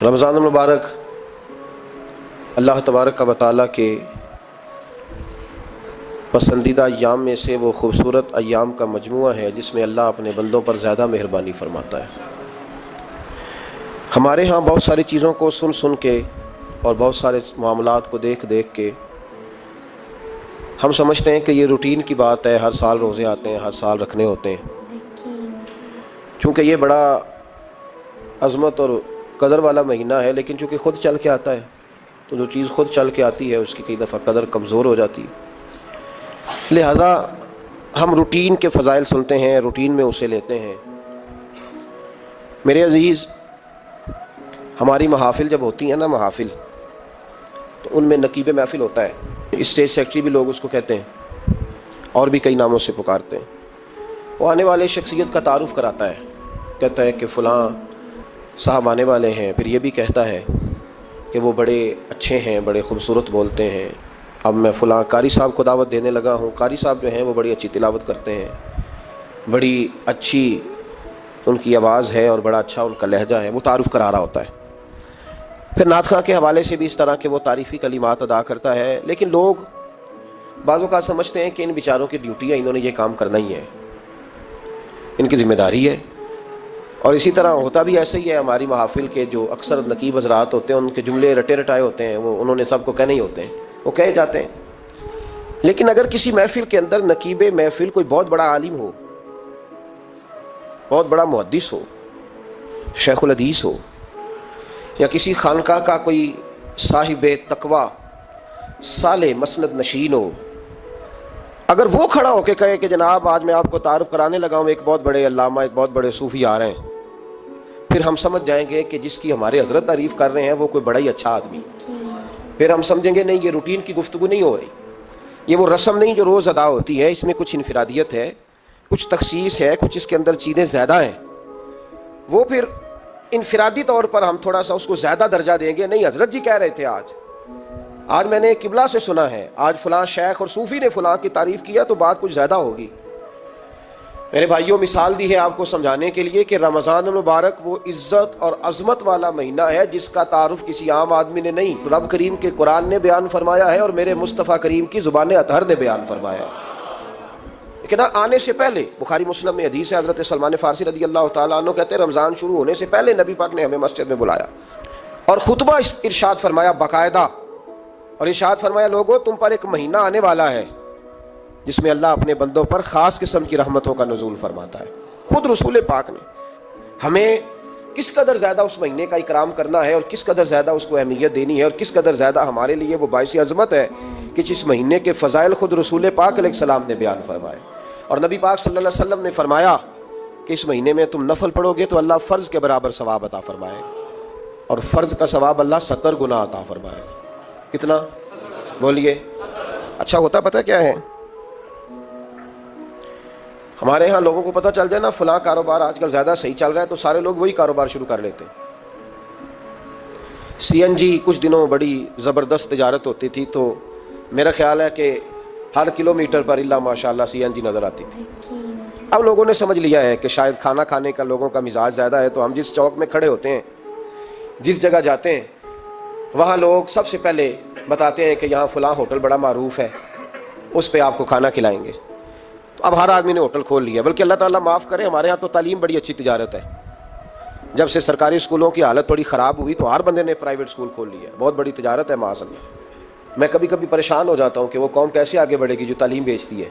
رمضان المبارک اللہ تبارک و تعالیٰ کے پسندیدہ ایام میں سے وہ خوبصورت ایام کا مجموعہ ہے جس میں اللہ اپنے بندوں پر زیادہ مہربانی فرماتا ہے۔ ہمارے ہاں بہت ساری چیزوں کو سن کے اور بہت سارے معاملات کو دیکھ کے ہم سمجھتے ہیں کہ یہ روٹین کی بات ہے، ہر سال روزے آتے ہیں، ہر سال رکھنے ہوتے ہیں۔ چونکہ یہ بڑا عظمت اور قدر والا مہینہ ہے، لیکن چونکہ خود چل کے آتا ہے تو جو چیز خود چل کے آتی ہے اس کی کئی دفعہ قدر کمزور ہو جاتی ہے، لہذا ہم روٹین کے فضائل سنتے ہیں، روٹین میں اسے لیتے ہیں۔ میرے عزیز، ہماری محافل جب ہوتی ہیں نا، محافل تو ان میں نقیب محفل ہوتا ہے، اسٹیج سیکٹری بھی لوگ اس کو کہتے ہیں اور بھی کئی ناموں سے پکارتے ہیں۔ وہ آنے والے شخصیت کا تعارف کراتا ہے، کہتا ہے کہ فلاں صاحب آنے والے ہیں، پھر یہ بھی کہتا ہے کہ وہ بڑے اچھے ہیں، بڑے خوبصورت بولتے ہیں۔ اب میں فلاں قاری صاحب کو دعوت دینے لگا ہوں۔ قاری صاحب جو ہیں وہ بڑی اچھی تلاوت کرتے ہیں، بڑی اچھی ان کی آواز ہے اور بڑا اچھا ان کا لہجہ ہے، وہ تعارف کرا رہا ہوتا ہے۔ پھر نعت خواں کے حوالے سے بھی اس طرح کے وہ تعریفی کلمات ادا کرتا ہے، لیکن لوگ بعض اوقات سمجھتے ہیں کہ ان بیچاروں کی ڈیوٹی ہے، انہوں نے یہ کام کرنا ہی ہے، ان کی ذمہ داری ہے۔ اور اسی طرح ہوتا بھی ایسا ہی ہے، ہماری محافل کے جو اکثر نقیب حضرات ہوتے ہیں ان کے جملے رٹے رٹائے ہوتے ہیں، وہ انہوں نے سب کو کہنے ہی ہوتے ہیں، وہ کہے جاتے ہیں۔ لیکن اگر کسی محفل کے اندر نقیب محفل کوئی بہت بڑا عالم ہو، بہت بڑا محدث ہو، شیخ الحدیث ہو، یا کسی خانقاہ کا کوئی صاحب تقوی صالح مسند نشین ہو، اگر وہ کھڑا ہو کے کہے کہ جناب آج میں آپ کو تعارف کرانے لگا ہوں ایک بہت بڑے علامہ، ایک بہت بڑے صوفی آ رہے ہیں، پھر ہم سمجھ جائیں گے کہ جس کی ہمارے حضرت تعریف کر رہے ہیں وہ کوئی بڑا ہی اچھا آدمی۔ پھر ہم سمجھیں گے نہیں، یہ روٹین کی گفتگو نہیں ہو رہی، یہ وہ رسم نہیں جو روز ادا ہوتی ہے، اس میں کچھ انفرادیت ہے، کچھ تخصیص ہے، کچھ اس کے اندر چیزیں زیادہ ہیں۔ وہ پھر انفرادی طور پر ہم تھوڑا سا اس کو زیادہ درجہ دیں گے، نہیں حضرت جی کہہ رہے تھے آج میں نے قبلہ سے سنا ہے، آج فلاں شیخ اور صوفی نے فلاں کی تعریف کیا تو بات کچھ زیادہ ہوگی۔ میرے بھائیوں، مثال دی ہے آپ کو سمجھانے کے لیے کہ رمضان المبارک وہ عزت اور عظمت والا مہینہ ہے جس کا تعارف کسی عام آدمی نے نہیں، رب کریم کے قرآن نے بیان فرمایا ہے اور میرے مصطفیٰ کریم کی زبان اطہر نے بیان فرمایا ہے۔ لیکن آنے سے پہلے بخاری مسلم میں حدیث ہے، حضرت سلمان فارسی رضی اللہ تعالیٰ عنہ کہتے ہیں رمضان شروع ہونے سے پہلے نبی پاک نے ہمیں مسجد میں بلایا اور خطبہ ارشاد فرمایا باقاعدہ، اور ارشاد فرمایا لوگو تم پر ایک مہینہ آنے والا ہے جس میں اللہ اپنے بندوں پر خاص قسم کی رحمتوں کا نزول فرماتا ہے۔ خود رسول پاک نے ہمیں کس قدر زیادہ اس مہینے کا اکرام کرنا ہے اور کس قدر زیادہ اس کو اہمیت دینی ہے اور کس قدر زیادہ ہمارے لیے وہ باعث عظمت ہے کہ جس مہینے کے فضائل خود رسول پاک علیہ السلام نے بیان فرمائے۔ اور نبی پاک صلی اللہ علیہ وسلم نے فرمایا کہ اس مہینے میں تم نفل پڑھو گے تو اللہ فرض کے برابر ثواب عطا فرمائے، اور فرض کا ثواب اللہ 70 گنا عطا فرمائے۔ کتنا؟ بولیے۔ اچھا ہوتا پتہ کیا ہے؟ ہمارے ہاں لوگوں کو پتہ چل جائے نا فلاں کاروبار آج کل زیادہ صحیح چل رہا ہے تو سارے لوگ وہی کاروبار شروع کر لیتے ہیں۔ سی این جی کچھ دنوں بڑی زبردست تجارت ہوتی تھی، تو میرا خیال ہے کہ ہر کلومیٹر پر اللہ ماشاءاللہ سی این جی نظر آتی تھی۔ اب لوگوں نے سمجھ لیا ہے کہ شاید کھانا کھانے کا لوگوں کا مزاج زیادہ ہے، تو ہم جس چوک میں کھڑے ہوتے ہیں، جس جگہ جاتے ہیں، وہاں لوگ سب سے پہلے بتاتے ہیں کہ یہاں فلاں ہوٹل بڑا معروف ہے، اس پہ آپ کو کھانا کھلائیں گے۔ تو اب ہر آدمی نے ہوٹل کھول لیا، بلکہ اللہ تعالیٰ معاف کرے، ہمارے ہاں تو تعلیم بڑی اچھی تجارت ہے۔ جب سے سرکاری اسکولوں کی حالت تھوڑی خراب ہوئی تو ہر بندے نے پرائیویٹ اسکول کھول لیا، بہت بڑی تجارت ہے معاذ اللہ۔ میں کبھی کبھی پریشان ہو جاتا ہوں کہ وہ قوم کیسے آگے بڑھے گی جو تعلیم بیچتی ہے۔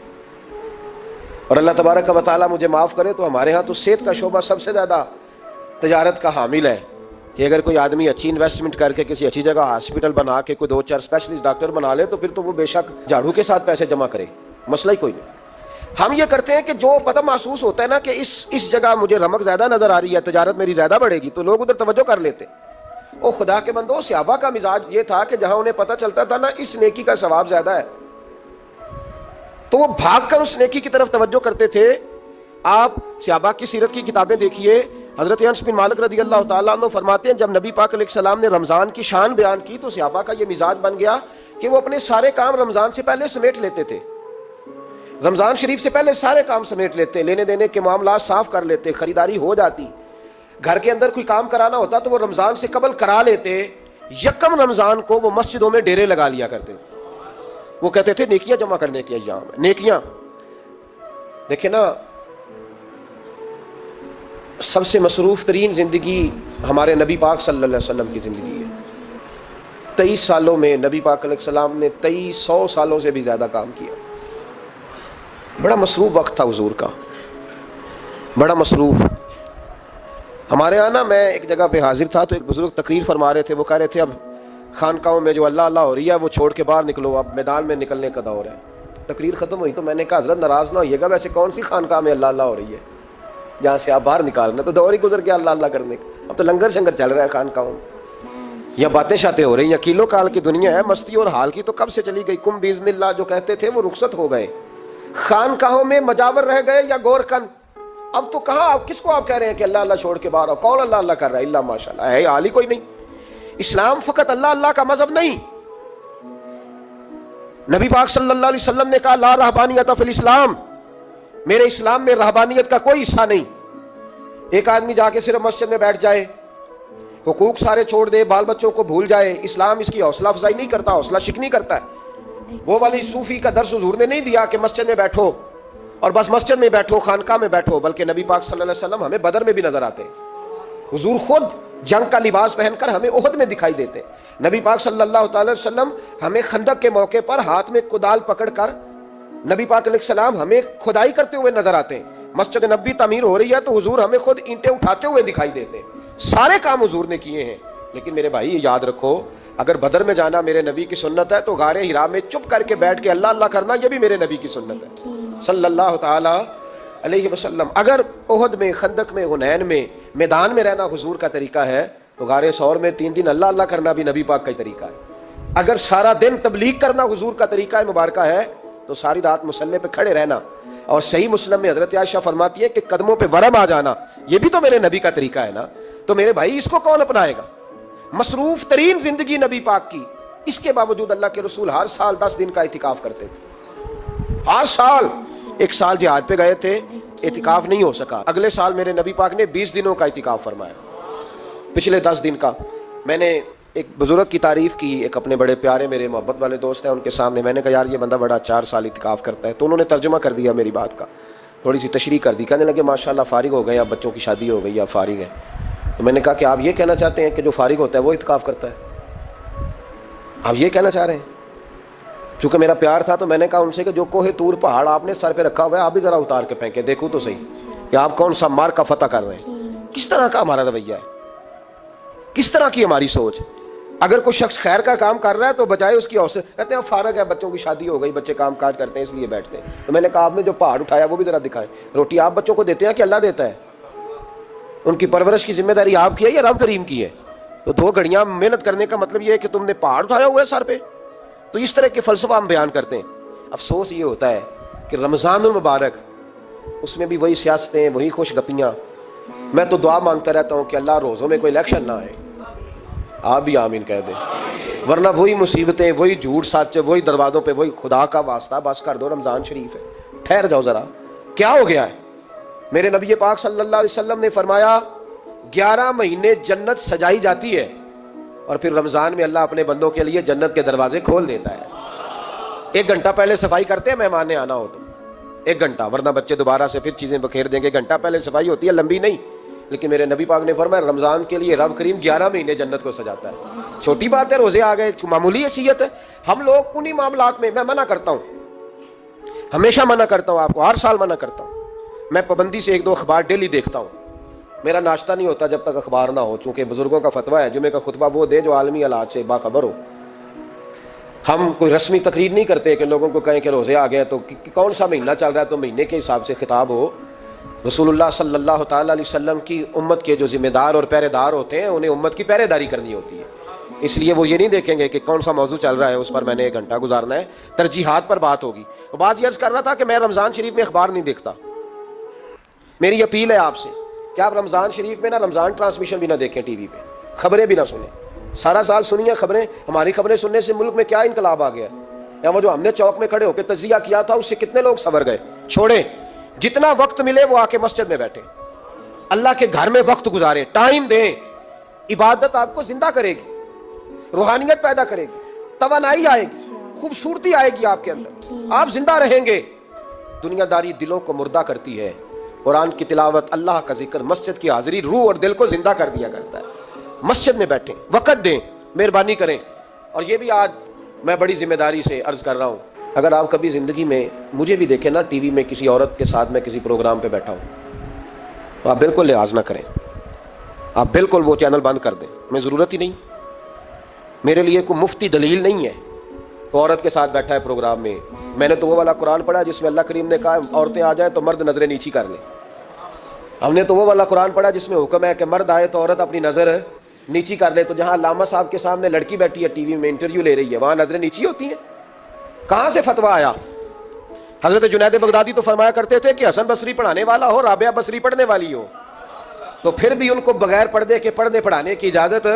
اور اللہ تبارک و تعالیٰ مجھے معاف کرے تو ہمارے ہاں تو صحت کا شعبہ سب سے زیادہ تجارت کا حامل ہے، کہ اگر کوئی آدمی اچھی انویسٹمنٹ کر کے کسی اچھی جگہ ہاسپٹل بنا کے کوئی 2-4 اسپیشلسٹ ڈاکٹر بنا لے تو پھر تو وہ بے شک جھاڑو کے ساتھ پیسے جمع کرے، مسئلہ ہی کوئی نہیں۔ ہم یہ کرتے ہیں کہ جو پتہ محسوس ہوتا ہے نا کہ اس جگہ مجھے رمق زیادہ نظر آ رہی ہے، تجارت میری زیادہ بڑھے گی، تو لوگ ادھر توجہ کر لیتے۔ او خدا کے بندو، صحابہ کا مزاج یہ تھا کہ جہاں انہیں پتہ چلتا تھا نا اس نیکی کا ثواب زیادہ ہے تو وہ بھاگ کر اس نیکی کی طرف توجہ کرتے تھے۔ آپ صحابہ کی سیرت کی کتابیں دیکھیے، حضرت انس بن مالک رضی اللہ تعالیٰ عنہ فرماتے ہیں جب نبی پاک علیہ السلام نے رمضان کی شان بیان کی تو صحابہ کا یہ مزاج بن گیا کہ وہ اپنے سارے کام رمضان سے پہلے سمیٹ لیتے تھے، رمضان شریف سے پہلے سارے کام سمیٹ لیتے، لینے دینے کے معاملات صاف کر لیتے، خریداری ہو جاتی۔ گھر کے اندر کوئی کام کرانا ہوتا تو وہ رمضان سے قبل کرا لیتے، یکم رمضان کو وہ مسجدوں میں ڈیرے لگا لیا کرتے، وہ کہتے تھے نیکیاں جمع کرنے کے ایام ہیں، نیکیاں. دیکھیں نا، سب سے مصروف ترین زندگی ہمارے نبی پاک صلی اللہ علیہ وسلم کی زندگی ہے. 23 سالوں میں نبی پاک علیہ السلام نے 2300 سالوں سے بھی زیادہ کام کیا. بڑا مصروف وقت تھا حضور کا، بڑا مصروف. ہمارے یہاں نا، میں ایک جگہ پہ حاضر تھا تو ایک بزرگ تقریر فرما رہے تھے. وہ کہہ رہے تھے اب خانقاہوں میں جو اللہ اللہ ہو رہی ہے وہ چھوڑ کے باہر نکلو، اب میدان میں نکلنے کا دور ہے. تقریر ختم ہوئی تو میں نے کہا حضرت ناراض نہ ہوئیے گا، ویسے کون سی خانقاہ میں اللہ اللہ ہو رہی ہے جہاں سے آپ باہر نکالنا؟ تو دور ہی گزر گیا اللہ اللہ کرنے کا. اب تو لنگر شنگر چل رہا ہے خانقاہوں میں، یا باتیں شاتیں ہو رہی ہیں. کیلو کال کی دنیا ہے، مستی اور حال کی تو کب سے چلی گئی. کم باذن اللہ جو کہتے تھے وہ رخصت ہو گئے. خانقاہوں میں مجاور رہ گئے یا گورکن. اب تو کہاں، آپ کس کو آپ کہہ رہے ہیں کہ اللہ اللہ چھوڑ کے باہر آؤ؟ کون اللہ اللہ کر رہا ہے؟ اللہ ماشاء اللہ ہے، حال ہی کوئی نہیں. اسلام فقط اللہ اللہ کا مذہب نہیں. نبی پاک صلی اللہ علیہ وسلم نے کہا لا رہبانیت فی الاسلام، میرے اسلام میں رہبانیت کا کوئی حصہ نہیں. ایک آدمی جا کے صرف مسجد میں بیٹھ جائے، حقوق سارے چھوڑ دے، بال بچوں کو بھول جائے، اسلام اس کی حوصلہ افزائی نہیں کرتا، حوصلہ شکنی کرتا ہے. وہ والی صوفی کا درس حضور نے نہیں دیا کہ مسجد میں بیٹھو اور بس مسجد میں بیٹھو، خانقاہ میں بیٹھو، بلکہ نبی پاک صلی اللہ علیہ وسلم ہمیں بدر میں بھی نظر آتے ہیں. حضور خود جنگ کا لباس پہن کر ہمیں احد میں دکھائی دیتے ہیں. نبی پاک صلی اللہ تعالی وسلم ہمیں خندق کے موقع پر ہاتھ میں کدال پکڑ کر نبی پاک علیہ السلام ہمیں کھدائی کرتے ہوئے نظر آتے ہیں. مسجد نبوی تعمیر ہو رہی ہے تو حضور ہمیں خود اینٹیں اٹھاتے ہوئے دکھائی دیتے ہیں. سارے کام حضور نے کیے ہیں. لیکن میرے بھائی یہ یاد رکھو، اگر بدر میں جانا میرے نبی کی سنت ہے تو غار حرا میں چپ کر کے بیٹھ کے اللہ اللہ کرنا یہ بھی میرے نبی کی سنت ہے صلی اللہ تعالی علیہ وسلم. اگر احد میں، خندق میں، حنین میں، میدان میں رہنا حضور کا طریقہ ہے تو غار ثور میں 3 دن اللہ اللہ کرنا بھی نبی پاک کا ہی طریقہ ہے. اگر سارا دن تبلیغ کرنا حضور کا طریقہ مبارکہ ہے تو ساری رات مصلے پہ کھڑے رہنا. اور صحیح مسلم میں حضرت عائشہ فرماتی ہے کہ قدموں پہ ورم آ جانا یہ بھی تو میرے نبی کا طریقہ ہے نا. تو میرے بھائی اس کو کون اپنائے گا؟ مصروف ترین زندگی نبی پاک کی، اس کے باوجود اللہ کے رسول ہر سال 10 دن کا اعتکاف کرتے تھے. ہر سال. ایک سال جہاد پہ گئے تھے، اعتکاف نہیں ہو سکا. اگلے سال میرے نبی پاک نے 20 دنوں کا اعتکاف فرمایا، پچھلے 10 دن کا. میں نے ایک بزرگ کی تعریف کی، ایک اپنے بڑے پیارے میرے محبت والے دوست ہیں، ان کے سامنے میں نے کہا یار یہ بندہ بڑا 4 سال اعتکاف کرتا ہے. تو انہوں نے ترجمہ کر دیا میری بات کا، تھوڑی سی تشریح کر دی. کہنے لگے ماشاءاللہ فارغ ہو گئے، اب بچوں کی شادی ہو گئی، اب فارغ ہیں. تو میں نے کہا کہ آپ یہ کہنا چاہتے ہیں کہ جو فارغ ہوتا ہے وہ اعتکاف کرتا ہے؟ آپ یہ کہنا چاہ رہے ہیں؟ چونکہ میرا پیار تھا تو میں نے کہا ان سے کہ جو کوہ طور پہاڑ آپ نے سر پہ رکھا ہوا ہے آپ بھی ذرا اتار کے پھینکیں، دیکھو تو صحیح کہ آپ کون سا مار کا فتح کر رہے ہیں. کس طرح کا ہمارا رویہ ہے، کس طرح کی ہماری سوچ. اگر کوئی شخص خیر کا کام کر رہا ہے تو بجائے اس کی حوصلے کہتے ہیں فارغ ہے، بچوں کی شادی ہو گئی، بچے کام کاج کرتے ہیں اس لیے بیٹھتے ہیں. تو میں نے کہا آپ نے جو پہاڑ اٹھایا وہ بھی ذرا دکھائیں. روٹی آپ بچوں کو دیتے ہیں کہ اللہ دیتا ہے؟ ان کی پرورش کی ذمہ داری آپ کی ہے یا رب کریم کی ہے؟ تو 2 گھڑیاں محنت کرنے کا مطلب یہ ہے کہ تم نے پہاڑ اٹھایا ہوا ہے سر پہ. تو اس طرح کے فلسفہ ہم بیان کرتے ہیں. افسوس یہ ہوتا ہے کہ رمضان المبارک اس میں بھی وہی سیاستیں، وہی خوش گپیاں. میں تو دعا مانگتا رہتا ہوں کہ اللہ روزوں میں کوئی الیکشن نہ آئے. آپ بھی آمین کہہ دیں. ورنہ وہی مصیبتیں، وہی جھوٹ سچ، وہی دروازوں پہ وہی خدا کا واسطہ بس کر دو. رمضان شریف ہے، ٹھہر جاؤ ذرا. کیا ہو گیا ہے؟ میرے نبی پاک صلی اللہ علیہ وسلم نے فرمایا 11 مہینے جنت سجائی جاتی ہے اور پھر رمضان میں اللہ اپنے بندوں کے لیے جنت کے دروازے کھول دیتا ہے. 1 گھنٹہ پہلے صفائی کرتے ہیں مہمان نے آنا ہو تو 1 گھنٹہ، ورنہ بچے دوبارہ سے پھر چیزیں بکھیر دیں گے. 1 گھنٹہ پہلے صفائی ہوتی ہے، لمبی نہیں. لیکن میرے نبی پاک نے فرمایا رمضان کے لیے رب کریم 11 مہینے جنت کو سجاتا ہے. چھوٹی بات ہے، روزے آ گئے، معمولی حیثیت ہے. ہم لوگ انہی معاملات میں، میں منع کرتا ہوں، ہمیشہ منع کرتا ہوں، آپ کو ہر سال منع کرتا ہوں. میں پابندی سے 1-2 اخبار ڈیلی دیکھتا ہوں. میرا ناشتہ نہیں ہوتا جب تک اخبار نہ ہو، چونکہ بزرگوں کا فتویٰ ہے جمعے کا خطبہ وہ دے جو عالمی حالات سے باخبر ہو. ہم کوئی رسمی تقریر نہیں کرتے کہ لوگوں کو کہیں کہ روزے آ گئے تو کون سا مہینہ چل رہا ہے تو مہینے کے حساب سے خطاب ہو. رسول اللہ صلی اللہ تعالیٰ علیہ وسلم کی امت کے جو ذمہ دار اور پہرے دار ہوتے ہیں انہیں امت کی پہرے داری کرنی ہوتی ہے. اس لیے وہ یہ نہیں دیکھیں گے کہ کون سا موضوع چل رہا ہے اس پر میں نے 1 گھنٹہ گزارنا ہے. ترجیحات پر بات ہوگی. تو بات یہ عرض کر رہا تھا کہ میں رمضان شریف میں اخبار نہیں دیکھتا. میری اپیل ہے آپ سے کہ آپ رمضان شریف میں نا رمضان ٹرانسمیشن بھی نہ دیکھیں، ٹی وی پہ خبریں بھی نہ سنیں. سارا سال سنیے خبریں. ہماری خبریں سننے سے ملک میں کیا انقلاب آ گیا ہے. یا وہ جو ہم نے چوک میں کھڑے ہو کے تجزیہ کیا تھا اس سے کتنے لوگ سنور گئے. چھوڑیں، جتنا وقت ملے وہ آ کے مسجد میں بیٹھے. اللہ کے گھر میں وقت گزاریں, ٹائم دیں. عبادت آپ کو زندہ کرے گی, روحانیت پیدا کرے گی, توانائی آئے گی, خوبصورتی آئے گی آپ کے اندر, آپ زندہ رہیں گے. دنیا داری دلوں کو مردہ کرتی ہے, قرآن کی تلاوت, اللہ کا ذکر, مسجد کی حاضری روح اور دل کو زندہ کر دیا کرتا ہے. مسجد میں بیٹھیں, وقت دیں, مہربانی کریں. اور یہ بھی آج میں بڑی ذمہ داری سے عرض کر رہا ہوں, اگر آپ کبھی زندگی میں مجھے بھی دیکھیں نا ٹی وی میں کسی عورت کے ساتھ میں کسی پروگرام پہ بیٹھا ہوں, تو آپ بالکل لحاظ نہ کریں, آپ بالکل وہ چینل بند کر دیں. میں ضرورت ہی نہیں, میرے لیے کوئی مفتی دلیل نہیں ہے. تو عورت کے ساتھ بیٹھا ہے پروگرام میں, میں نے تو وہ والا قرآن پڑھا جس میں اللہ کریم نے کہا عورتیں آ جائیں تو مرد نظریں نیچی کر لیں. ہم نے تو وہ والا قرآن پڑھا جس میں حکم ہے کہ مرد آئے تو عورت اپنی نظر نیچی کر لے. تو جہاں علامہ صاحب کے سامنے لڑکی بیٹھی ہے ٹی وی میں انٹرویو لے رہی ہے, وہاں نظریں نیچی ہوتی ہیں؟ کہاں سے فتویٰ آیا؟ حضرت جنید بغدادی تو فرمایا کرتے تھے کہ حسن بصری پڑھانے والا ہو, رابعہ بصری پڑھنے والی ہو, تو پھر بھی ان کو بغیر پردے کے پڑھنے پڑھانے کی اجازت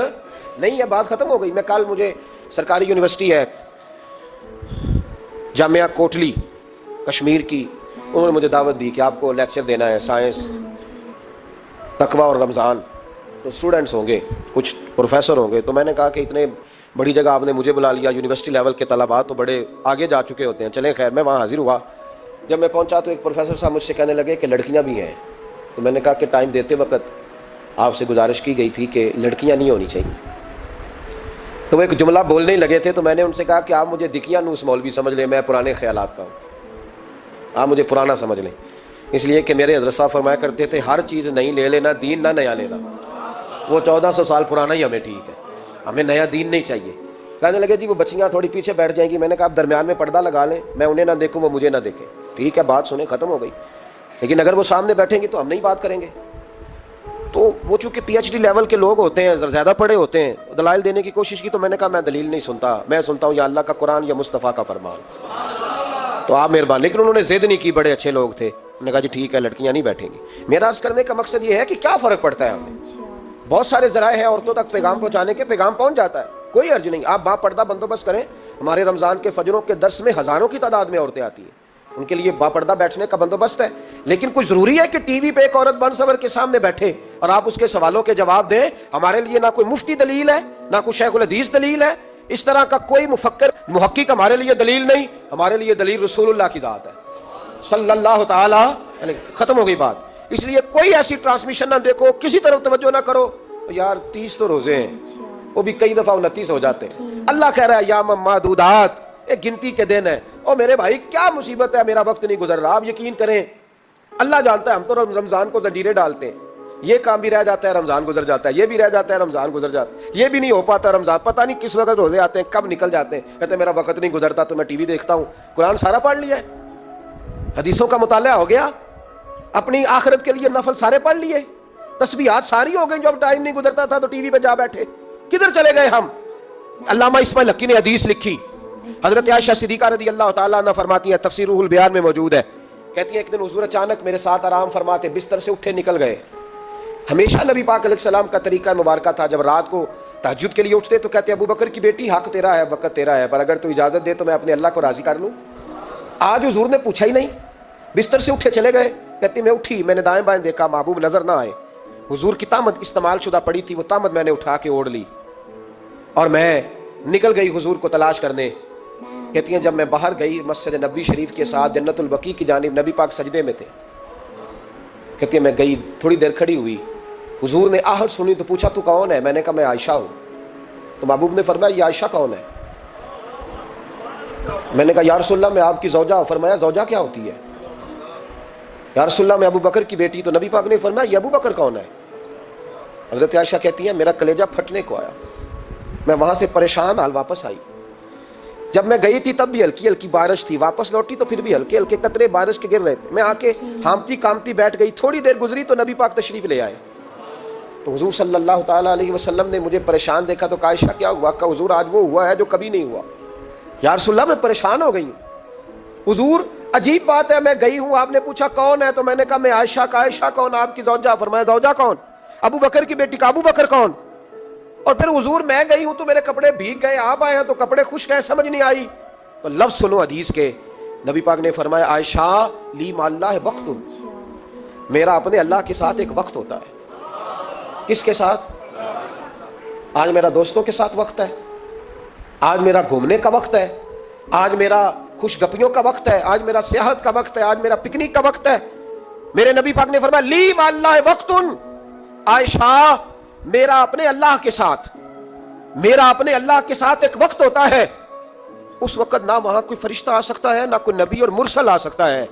نہیں ہے. بات ختم ہو گئی. میں کل, مجھے سرکاری یونیورسٹی ہے جامعہ کوٹلی کشمیر کی, انہوں نے مجھے دعوت دی کہ آپ کو لیکچر دینا ہے سائنس, تقویٰ اور رمضان. تو اسٹوڈنٹس ہوں گے, کچھ پروفیسر ہوں گے. تو میں نے کہا کہ اتنے بڑی جگہ آپ نے مجھے بلا لیا, یونیورسٹی لیول کے طلباء تو بڑے آگے جا چکے ہوتے ہیں. چلیں خیر, میں وہاں حاضر ہوا. جب میں پہنچا تو ایک پروفیسر صاحب مجھ سے کہنے لگے کہ لڑکیاں بھی ہیں. تو میں نے کہا کہ ٹائم دیتے وقت آپ سے گزارش کی گئی تھی کہ لڑکیاں نہیں ہونی چاہیے. تو وہ ایک جملہ بولنے ہی لگے تھے, تو میں نے ان سے کہا کہ آپ مجھے دکھیاں نوس مولوی سمجھ لیں, میں پرانے خیالات کا ہوں, آپ مجھے پرانا سمجھ لیں. اس لیے کہ میرے حضرت صاحب فرمایا کرتے تھے ہر چیز نہیں لے لینا, دین نہ نیا لینا. وہ 1400 سال پرانا ہی ہمیں ٹھیک ہے, ہمیں نیا دین نہیں چاہیے. کہنے لگے جی وہ بچیاں تھوڑی پیچھے بیٹھ جائیں گی. میں نے کہا آپ درمیان میں پردہ لگا لیں, میں انہیں نہ دیکھوں وہ مجھے نہ دیکھیں. ٹھیک ہے, بات سنیں, ختم ہو گئی. لیکن اگر وہ سامنے بیٹھیں گی تو ہم نہیں بات کریں گے. تو وہ چونکہ پی ایچ ڈی لیول کے لوگ ہوتے ہیں, زیادہ پڑھے ہوتے ہیں, دلائل دینے کی کوشش کی. تو میں نے کہا میں دلیل نہیں سنتا, میں سنتا ہوں یا اللہ کا قرآن یا مصطفیٰ کا فرمان. تو آپ مہربان. لیکن انہوں نے ضد نہیں کی, بڑے اچھے لوگ تھے. انہوں نے کہا جی ٹھیک ہے, لڑکیاں نہیں بیٹھیں گی. میرا عرض کرنے کا مقصد یہ ہے کہ کیا فرق پڑتا ہے ہمیں. بہت سارے ذرائع ہیں عورتوں تک پیغام پہنچانے کے, پیغام پہنچ جاتا ہے, کوئی حرج نہیں. آپ با پردہ بندوبست کریں. ہمارے رمضان کے فجروں کے درس میں ہزاروں کی تعداد میں عورتیں آتی ہیں, ان کے لیے با پردہ بیٹھنے کا بندوبست ہے. لیکن کچھ ضروری ہے کہ ٹی وی پہ ایک عورت بن سور کے سامنے بیٹھے اور آپ اس کے سوالوں کے جواب دیں؟ ہمارے لیے نہ کوئی مفتی دلیل ہے, نہ کوئی شیخ الحدیث دلیل ہے, اس طرح کا کوئی مفکر محقق ہمارے لیے دلیل نہیں. ہمارے لیے دلیل رسول اللہ کی ذات ہے صلی اللہ تعالی علیہ. ختم ہو گئی بات. اس لیے کوئی ایسی ٹرانسمیشن نہ دیکھو, کسی طرف توجہ نہ کرو. یار 30 تو روزے ہیں, وہ بھی کئی دفعہ 29 ہو جاتے ہیں. اللہ کہہ رہا ہے یا معدودات, ایک گنتی کے دن ہے. اور میرے بھائی کیا مصیبت ہے, میرا وقت نہیں گزر رہا. آپ یقین کریں, اللہ جانتا ہے ہم تو رمضان کو زنجیریں ڈالتے ہیں. یہ کام بھی رہ جاتا ہے, رمضان گزر جاتا ہے, یہ بھی رہ جاتا ہے, رمضان گزر جاتا ہے, یہ بھی نہیں ہو پاتا رمضان. پتہ نہیں کس وقت روزے آتے ہیں, کب نکل جاتے ہیں. کہتے ہیں میرا وقت نہیں گزرتا تو میں ٹی وی دیکھتا ہوں. قرآن سارا پڑھ لیا ہے, حدیثوں کا مطالعہ ہو گیا, اپنی آخرت کے لیے نفل سارے پڑھ لیے, تسبیحات ساری ہو گئی. جب ٹائم نہیں گزرتا تھا تو ٹی وی پہ جا بیٹھے. کدھر چلے گئے ہم؟ علامہ اسماعیل حقی نے حدیث لکھی. حضرت عائشہ صدیقہ رضی اللہ تعالیٰ عنہ فرماتی ہیں, تفسیر روح البیان میں موجود ہے, کہتی ہیں ایک دن حضور اچانک میرے ساتھ آرام فرماتے بستر سے اٹھے نکل گئے. ہمیشہ نبی پاک علیہ السلام کا طریقہ مبارکہ تھا, جب رات کو تہجد کے لیے اٹھتے تو کہتے ابو بکر کی بیٹی حق تیرا ہے, وقت تیرا ہے, پر اگر تو اجازت دے تو میں اپنے اللہ کو راضی کر لوں. آج حضور نے پوچھا ہی نہیں, بستر سے اٹھے چلے گئے. کہتی میں اٹھی, میں نے دائیں بائیں دیکھا, محبوب نظر نہ آئے. حضور کی تامت استعمال شدہ پڑی تھی, وہ تامت میں نے اٹھا کے اوڑھ لی اور میں نکل گئی حضور کو تلاش کرنے. کہتی ہیں جب میں باہر گئی مسجد نبوی شریف کے ساتھ جنت البقیع کی جانب, نبی پاک سجدے میں تھے. کہتی ہیں میں گئی, تھوڑی دیر کھڑی ہوئی, حضور نے آہٹ سنی تو پوچھا تو کون ہے؟ میں نے کہا میں عائشہ ہوں. تو محبوب نے فرمایا یہ عائشہ کون ہے؟ میں نے کہا یا رسول اللہ میں آپ کی زوجہ ہوں. فرمایا زوجہ کیا ہوتی ہے؟ یا رسول اللہ میں ابو بکر کی بیٹی. تو نبی پاک نے فرمایا یہ ابو بکر کون ہے؟ حضرت عائشہ کہتی ہیں میرا کلیجہ پھٹنے کو آیا, میں وہاں سے پریشان حال واپس آئی. جب میں گئی تھی تب بھی ہلکی ہلکی بارش تھی, واپس لوٹی تو پھر بھی ہلکے ہلکے قطرے بارش کے گر رہے تھے. میں آ کے ہامتی کامتی بیٹھ گئی. تھوڑی دیر گزری تو نبی پاک تشریف لے آئے. تو حضور صلی اللہ تعالیٰ علیہ وسلم نے مجھے پریشان دیکھا تو کہا عائشہ کیا ہوا؟ کہا حضور آج وہ ہوا ہے جو کبھی نہیں ہوا. یا رسول اللہ میں پریشان ہو گئی ہوں. حضور عجیب بات ہے, میں گئی ہوں, آپ نے پوچھا کون ہے تو میں نے کہا میں عائشہ. کا عائشہ کون؟ آپ کی زوجہ. فرمایا زوجہ کون؟ ابو بکر کی بیٹی. کا ابو بکر کون؟ اور پھر حضور میں گئی ہوں تو میرے کپڑے بھیگ گئے, آپ آئے ہیں تو کپڑے خشک ہیں, سمجھ نہیں آئی. تو لفظ سنو حدیث کے, نبی پاک نے فرمایا عائشہ لی مع اللہ وقت, میرا اپنے اللہ کے ساتھ ایک وقت ہوتا ہے. کس کے ساتھ؟ آج میرا دوستوں کے ساتھ وقت ہے, آج میرا گھومنے کا وقت ہے, آج میرا خوش گپیوں کا وقت ہے, آج میرا سیاحت کا وقت ہے, آج میرا پکنک کا وقت ہے. میرے نبی پاک نے فرمایا لی مع اللہ وقت. عائشہ, میرا اپنے اللہ کے ساتھ, میرا اپنے اللہ کے ساتھ ایک وقت ہوتا ہے. اس وقت نہ وہاں کوئی فرشتہ آ سکتا ہے, نہ کوئی نبی اور مرسل آ سکتا ہے.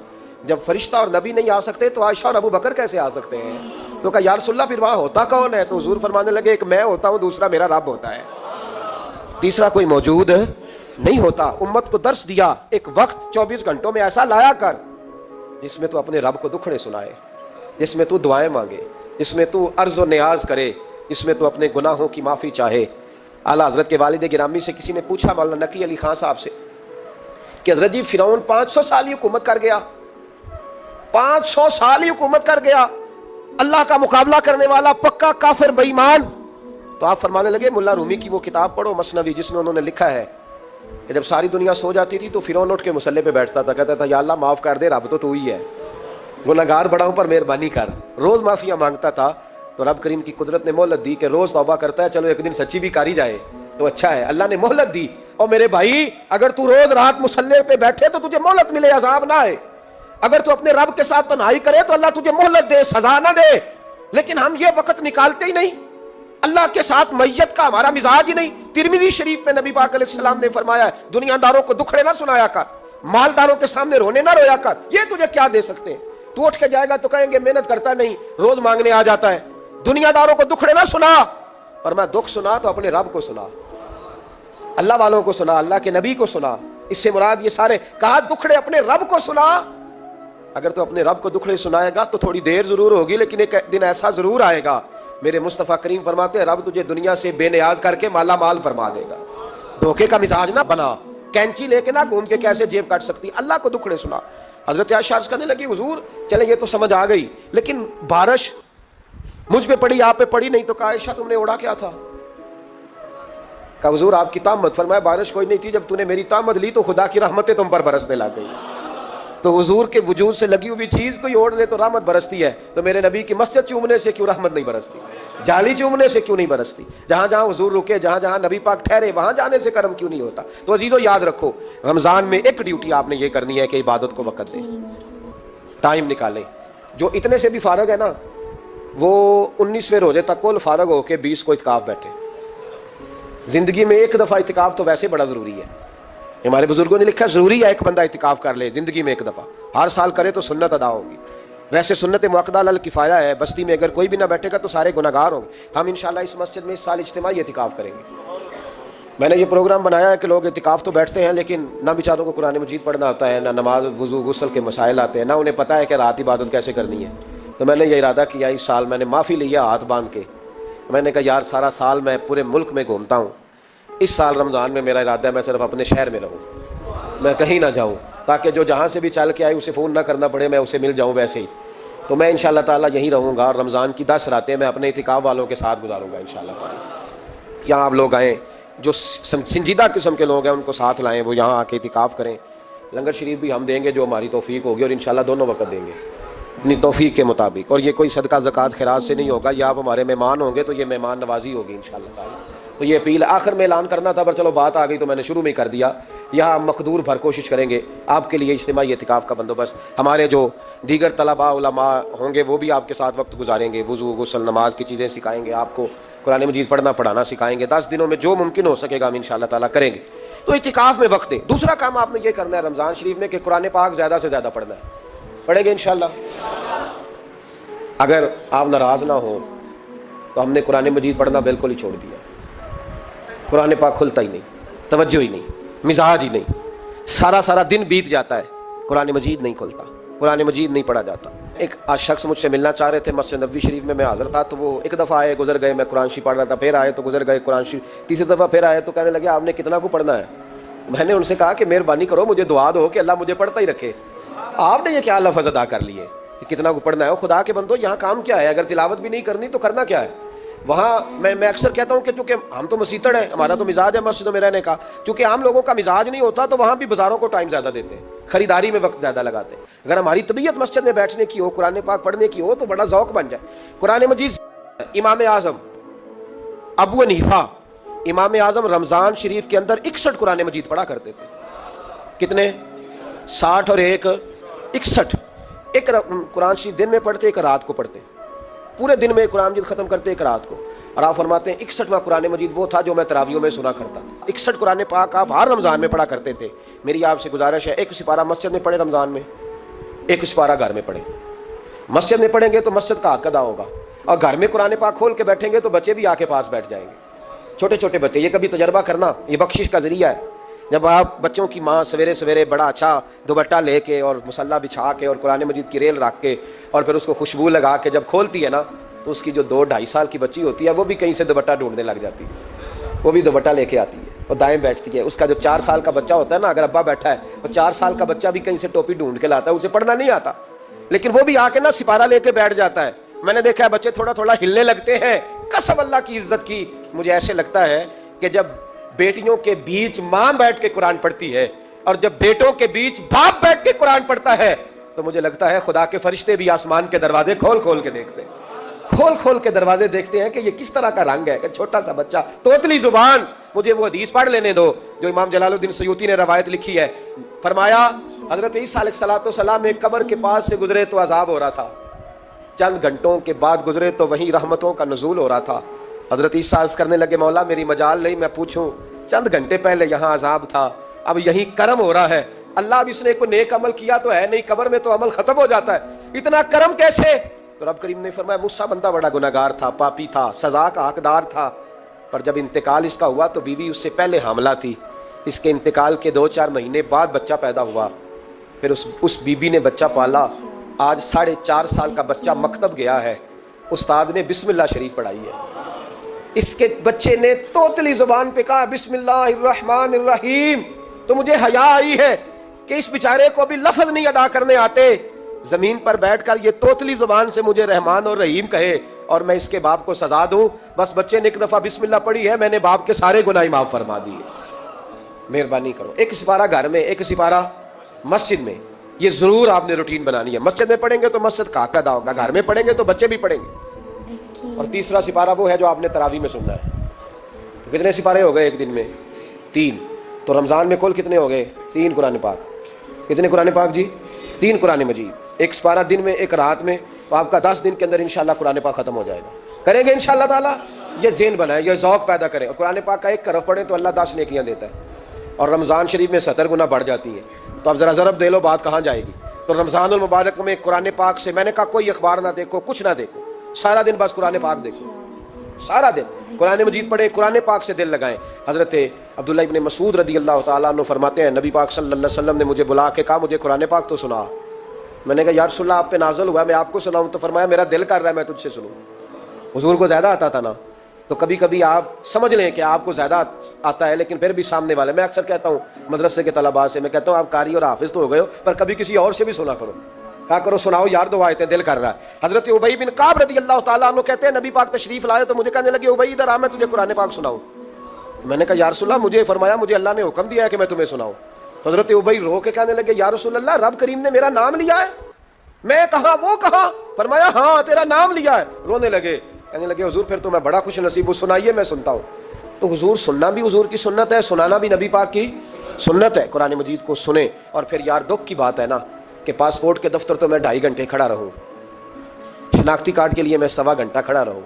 جب فرشتہ اور نبی نہیں آ سکتے تو عائشہ اور ابو بکر کیسے آ سکتے ہیں؟ تو کہا یا رسول اللہ پھر وہاں ہوتا کون ہے؟ تو حضور فرمانے لگے ایک میں ہوتا ہوں, دوسرا میرا رب ہوتا ہے, تیسرا کوئی موجود نہیں ہوتا. امت کو درس دیا ایک وقت 24 گھنٹوں میں ایسا لایا کر جس میں تو اپنے رب کو دکھڑے سنائے, جس میں تو دعائیں مانگے, جس میں تو عرض و نیاز کرے, جس میں تو اپنے گناہوں کی معافی چاہے. اعلیٰ حضرت کے والد گرامی سے کسی نے پوچھا, مولانا نقی علی خان صاحب سے, کہ حضرت جی فرعون 500 سال ہی حکومت کر گیا, 500 سال ہی حکومت کر گیا, اللہ کا مقابلہ کرنے والا پکا کافر بے ایمان. تو آپ فرمانے لگے ملا رومی کی وہ کتاب پڑھو مثنوی, جس میں انہوں نے لکھا ہے کہ جب ساری دنیا سو جاتی تھی تو فرعون اٹھ کے مصلے پہ بیٹھتا تھا, کہتا تھا یا اللہ معاف کر دے, رب تو ہی ہے, گناہگار بڑا ہوں پر مہربانی کر. روز معافیاں مانگتا تھا تو رب کریم کی قدرت نے مہلت دی کہ روز توبہ کرتا ہے, چلو ایک دن سچی بھی کاری جائے تو اچھا ہے. اللہ نے مہلت دی. اور میرے بھائی اگر تو روز رات مصلے پہ بیٹھے تو تجھے مہلت ملے, عذاب نہ آئے. اگر تو اپنے رب کے ساتھ تنہائی کرے تو اللہ تجھے مہلت دے, سزا نہ دے. لیکن ہم یہ وقت نکالتے ہی نہیں. اللہ کے ساتھ میت کا ہمارا مزاج ہی نہیں. ترمذی شریف میں نبی پاک علیہ السلام نے فرمایا ہے دنیا داروں کو دکھڑے نہ سنایا کر, مالداروں کے سامنے رونے نہ رویا کر. یہ تجھے کیا دے سکتے ہیں؟ تو اٹھ کے جائے گا تو کہیں گے محنت کرتا نہیں, روز مانگنے آ جاتا ہے. دنیا داروں کو دکھڑے نہ سنا, اور میں دکھ سنا تو اپنے رب کو سنا, اللہ والوں کو سنا, اللہ کے نبی کو سنا. اس سے مراد یہ سارے کہا دکھڑے اپنے رب کو سنا. اگر تو اپنے رب کو دکھڑے سنائے گا تو تھوڑی دیر ضرور ہوگی, لیکن ایک دن ایسا ضرور آئے گا. میرے مصطفیٰ کریم فرماتے ہیں رب تجھے دنیا سے بے نیاز کر کے مالا مال فرما دے گا. دھوکے کا مزاج نہ بنا, کینچی لے کے نہ گھوم کے کیسے جیب کاٹ سکتی. اللہ کو دکھڑے سنا. حضرت عائشہ عرض کرنے لگی حضور چلے یہ تو سمجھ آ گئی, لیکن بارش مجھ پہ پڑی آپ پہ پڑی نہیں. تو کہا عائشہ تم نے اڑا کیا تھا؟ کہا حضور آپ کی تامت. فرمایا بارش کوئی نہیں تھی, جب تو نے میری تامت لی تو خدا کی رحمتیں تم پر برسنے لگ گئی. تو حضور کے وجود سے لگی ہوئی چیز کوئی اوڑھ لے تو رحمت برستی ہے, تو میرے نبی کی مسجد چومنے سے کیوں رحمت نہیں برستی؟ جالی چومنے سے کیوں نہیں برستی؟ جہاں جہاں حضور رکے, جہاں جہاں نبی پاک ٹھہرے, وہاں جانے سے کرم کیوں نہیں ہوتا؟ تو عزیزو یاد رکھو, رمضان میں ایک ڈیوٹی آپ نے یہ کرنی ہے کہ عبادت کو وقت دیں, ٹائم نکالیں. جو اتنے سے بھی فارغ ہے نا وہ 19ویں روزے تک کل فارغ ہو کے 20 کو اعتکاف بیٹھے. زندگی میں ایک دفعہ اعتکاف تو ویسے بڑا ضروری ہے. ہمارے بزرگوں نے لکھا ضروری ہے ایک بندہ اعتکاف کر لے زندگی میں ایک دفعہ, ہر سال کرے تو سنت ادا ہوگی. ویسے سنت مؤکدہ الکفایہ ہے, بستی میں اگر کوئی بھی نہ بیٹھے گا تو سارے گناہگار ہوں گے. ہم انشاءاللہ اس مسجد میں اس سال اجتماعی اعتکاف کریں گے. میں نے یہ پروگرام بنایا ہے کہ لوگ اعتکاف تو بیٹھتے ہیں لیکن نہ بیچاروں کو قرآن مجید پڑھنا آتا ہے, نہ نماز وضو غسل کے مسائل آتے ہیں, نہ انہیں پتہ ہے کہ رات عبادت کیسے کرنی ہے. تو میں نے یہ ارادہ کیا اس سال, میں نے معافی لیا ہاتھ باندھ کے. میں نے کہا یار سارا سال میں پورے ملک میں گھومتا ہوں, اس سال رمضان میں میرا ارادہ ہے میں صرف اپنے شہر میں رہوں, میں کہیں نہ جاؤں, تاکہ جو جہاں سے بھی چل کے آئے اسے فون نہ کرنا پڑے, میں اسے مل جاؤں ویسے ہی. تو میں انشاءاللہ تعالیٰ یہیں رہوں گا, اور رمضان کی 10 راتیں میں اپنے اعتکاف والوں کے ساتھ گزاروں گا انشاءاللہ تعالیٰ. یہاں آپ لوگ آئیں, جو سنجیدہ قسم کے لوگ ہیں ان کو ساتھ لائیں, وہ یہاں آ کے اعتکاف کریں. لنگر شریف بھی ہم دیں گے جو ہماری توفیق ہوگی, اور انشاءاللہ دونوں وقت دیں گے اپنی توفیق کے مطابق. اور یہ کوئی صدقہ زکوٰۃ خیرات سے نہیں ہوگا, یہ آپ ہمارے مہمان ہوں گے تو یہ مہمان نوازی ہوگی انشاءاللہ تعالیٰ. تو یہ اپیل آخر میں اعلان کرنا تھا, پر چلو بات آ گئی تو میں نے شروع میں ہی کر دیا. یہاں مقدور بھر کوشش کریں گے آپ کے لیے اجتماعی اعتکاف کا بندوبست. ہمارے جو دیگر طلباء علماء ہوں گے وہ بھی آپ کے ساتھ وقت گزاریں گے, وضو غسل نماز کی چیزیں سکھائیں گے, آپ کو قرآن مجید پڑھنا پڑھانا سکھائیں گے. 10 دنوں میں جو ممکن ہو سکے گا ہم انشاءاللہ تعالیٰ کریں گے. تو اعتکاف میں وقت دیں. دوسرا کام آپ نے یہ کرنا ہے رمضان شریف میں کہ قرآن پاک زیادہ سے زیادہ پڑھنا ہے. پڑھیں گے انشاءاللہ. اگر آپ ناراض نہ ہوں تو ہم نے قرآن مجید پڑھنا بالکل ہی چھوڑ دیا. قرآن پاک کھلتا ہی نہیں, توجہ ہی نہیں, مزاج ہی نہیں. سارا دن بیت جاتا ہے, قرآن مجید نہیں کھلتا, قرآن مجید نہیں پڑھا جاتا. ایک آج شخص مجھ سے ملنا چاہ رہے تھے, مسجد نبوی شریف میں حاضر تھا, تو وہ ایک دفعہ آئے گزر گئے, میں قرآن شریف پڑھ رہا تھا, پھر آئے تو گزر گئے قرآن شریف, تیسری دفعہ پھر آئے تو کہنے لگے آپ نے کتنا کو پڑھنا ہے. میں نے ان سے کہا کہ مہربانی کرو مجھے دعا دو کہ اللہ مجھے پڑھتا ہی رکھے. آپ نے یہ کیا لفظ ادا کر لیے کہ کتنا کو پڑھنا ہے؟ خدا کے بندو یہاں کام کیا ہے؟ اگر تلاوت بھی نہیں کرنی تو کرنا کیا ہے وہاں؟ میں اکثر کہتا ہوں کہ چونکہ ہم تو مسیتڑ ہیں, ہمارا تو مزاج ہے مسجدوں میں رہنے کا, چونکہ عام لوگوں کا مزاج نہیں ہوتا تو وہاں بھی بازاروں کو ٹائم زیادہ دیتے ہیں, خریداری میں وقت زیادہ لگاتے ہیں. اگر ہماری طبیعت مسجد میں بیٹھنے کی ہو، قرآن پاک پڑھنے کی ہو تو بڑا ذوق بن جائے. قرآن مجید امام اعظم ابو حنیفہ امام اعظم رمضان شریف کے اندر 61 قرآن مجید پڑھا کرتے تھے. کتنے؟ 60 اور 1 61. ایک قرآن شریف دن میں پڑھتے، ایک رات کو پڑھتے. پورے دن میں قرآن مجید ختم کرتے، ایک رات کو. اور آپ فرماتے ہیں 61واں قرآن مجید وہ تھا جو میں تراویحوں میں سنا کرتا تھا. 61 قرآن پاک آپ ہر رمضان میں پڑھا کرتے تھے. میری آپ سے گزارش ہے، ایک سپارہ مسجد میں پڑھے رمضان میں، ایک سپارہ گھر میں پڑھیں. مسجد میں پڑھیں گے تو مسجد کا حق ادا ہوگا، اور گھر میں قرآن پاک کھول کے بیٹھیں گے تو بچے بھی آ کے پاس بیٹھ جائیں گے. چھوٹے چھوٹے بچے، یہ کبھی تجربہ کرنا، یہ بخشش کا ذریعہ ہے. جب آپ بچوں کی ماں سویرے سویرے بڑا اچھا دوپٹہ لے کے اور مصلی بچھا کے اور قرآن مجید کی ریل رکھ کے اور پھر اس کو خوشبو لگا کے جب کھولتی ہے نا، تو اس کی جو 2-2.5 سال کی بچی ہوتی ہے وہ بھی کہیں سے دوپٹہ ڈھونڈنے لگ جاتی ہے، وہ بھی دوپٹہ لے کے آتی ہے اور دائیں بیٹھتی ہے. اس کا جو 4 سال کا بچہ ہوتا ہے نا، اگر ابا بیٹھا ہے وہ 4 سال کا بچہ بھی کہیں سے ٹوپی ڈھونڈ کے لاتا ہے، اسے پڑھنا نہیں آتا لیکن وہ بھی آ کے نا سپارہ لے کے بیٹھ جاتا ہے. میں نے دیکھا ہے بچے تھوڑا تھوڑا ہلنے لگتے ہیں. قسم اللہ کی عزت کی، مجھے ایسے لگتا ہے کہ جب بیٹیوں کے بیچ ماں بیٹھ کے قرآن پڑھتی ہے اور جب بیٹوں کے بیچ باپ بیٹھ کے قرآن پڑھتا ہے تو مجھے لگتا ہے خدا کے فرشتے بھی آسمان کے دروازے کھول کھول کے دیکھتے ہیں، کھول کھول کے دروازے دیکھتے ہیں کہ یہ کس طرح کا رنگ ہے کہ چھوٹا سا بچہ توتلی زبان. مجھے وہ حدیث پڑھ لینے دو جو امام جلال الدین سیوطی نے روایت لکھی ہے. فرمایا حضرت عیسیٰ علیہ السلام ایک قبر کے پاس سے گزرے تو عذاب ہو رہا تھا، چند گھنٹوں کے بعد گزرے تو وہیں رحمتوں کا نزول ہو رہا تھا. حضرت عیسیٰ عرض کرنے لگے مولا میری مجال نہیں میں پوچھوں، چند گھنٹے پہلے یہاں عذاب تھا، اب یہیں کرم ہو رہا ہے. اللہ اب اس نے کوئی نیک عمل کیا تو ہے نہیں، قبر میں تو عمل ختم ہو جاتا ہے، اتنا کرم کیسے؟ تو رب کریم نے فرمایا مجھ سا بندہ بڑا گناہگار تھا، پاپی تھا، سزا کا حقدار تھا، پر جب انتقال اس کا ہوا تو بیوی اس سے پہلے حاملہ تھی. اس کے انتقال کے 2-4 مہینے بعد بچہ پیدا ہوا، پھر اس بیوی نے بچہ پالا. آج 4.5 سال کا بچہ مکتب گیا ہے، استاد نے بسم اللہ شریف پڑھائی ہے. اس کے بچے نے توتلی زبان پہ کہا بسم اللہ الرحمن الرحیم. تو مجھے حیا آئی ہے کہ اس بیچارے کو بھی لفظ نہیں ادا کرنے آتے، زمین پر بیٹھ کر یہ توتلی زبان سے مجھے رحمان اور رحیم کہے اور میں اس کے باپ کو سزا دوں. بس بچے نے ایک دفعہ بسم اللہ پڑھی ہے، میں نے باپ کے سارے گناہ معاف فرما دیے. مہربانی کرو، ایک سپارہ گھر میں، ایک سپارہ مسجد میں، یہ ضرور آپ نے روٹین بنانی ہے. مسجد میں پڑھیں گے تو مسجد کا حق ادا ہوگا، گھر میں پڑھیں گے تو بچے بھی پڑھیں گے. اور تیسرا سپارہ وہ ہے جو آپ نے تراویح میں سننا ہے. تو کتنے سپارے ہو گئے ایک دن میں؟ 3. تو رمضان میں کل کتنے ہو گئے؟ 3 قرآن پاک. کتنے قرآن پاک جی؟ 3 قرآن مجید. ایک سپارہ دن میں، ایک رات میں، تو آپ کا 10 دن کے اندر انشاءاللہ قرآن پاک ختم ہو جائے گا. کریں گے انشاءاللہ تعالیٰ؟ یہ ذہن بنائیں، یہ ذوق پیدا کریں. اور قرآن پاک کا ایک حرف پڑھیں تو اللہ 10 نیکیاں دیتا ہے، اور رمضان شریف میں 70 گنا بڑھ جاتی ہیں. تو اب ذرا ضرب دے لو بات کہاں جائے گی. تو رمضان المبارک میں قرآن پاک سے میں نے کہا کوئی اخبار نہ دیکھو، کچھ نہ دیکھو، سارا دن بس قرآن پاک دیکھو، سارا دن قرآن مجید پڑھیں، قرآن پاک سے دل لگائیں. حضرت عبداللہ ابن مسعود رضی اللہ تعالیٰ عنہ فرماتے ہیں نبی پاک صلی اللہ علیہ وسلم نے مجھے بلا کے کہا مجھے قرآن پاک تو سنا. میں نے کہا یا رسول اللہ آپ پہ نازل ہوا ہے، میں آپ کو سناؤں؟ تو فرمایا میرا دل کر رہا ہے میں تجھ سے سنوں. حضور کو زیادہ آتا تھا نا، تو کبھی کبھی آپ سمجھ لیں کہ آپ کو زیادہ آتا ہے لیکن پھر بھی سامنے والے، میں اکثر کہتا ہوں مدرسے کے طلباء سے، میں کہتا ہوں آپ قاری اور حافظ تو ہو گئے ہو پر کبھی کسی اور سے بھی سنا کرو، کہا کرو سناؤ یار 2 آیتیں دل کر رہا ہے. حضرت ابی بن کعب رضی اللہ تعالیٰ عنہ کہتے ہیں نبی پاک تشریف لائے تو مجھے کہنے لگے ابی ادھر آ میں تجھے قرآن پاک سناؤں. میں نے کہا یا رسول اللہ مجھے فرمایا مجھے اللہ نے حکم دیا ہے کہ میں تمہیں سناؤں. حضرت ابی رو کے کہنے لگے یا رسول اللہ رب کریم نے میرا نام لیا ہے. میں کہا وہ کہا؟ فرمایا ہاں تیرا نام لیا ہے. رونے لگے، کہنے لگے حضور پھر تو میں بڑا خوش نصیب ہوں، سنائیے میں سنتا ہوں. تو حضور سننا بھی حضور کی سنت ہے، سنانا بھی نبی پاک کی سنت ہے. قرآن مجید کو سنیں. اور پھر یار دکھ کی بات ہے نا کہ پاسپورٹ کے دفتر تو میں 2.5 گھنٹے کھڑا رہوں، شناختی کارڈ کے لیے میں 1.25 گھنٹہ کھڑا رہوں،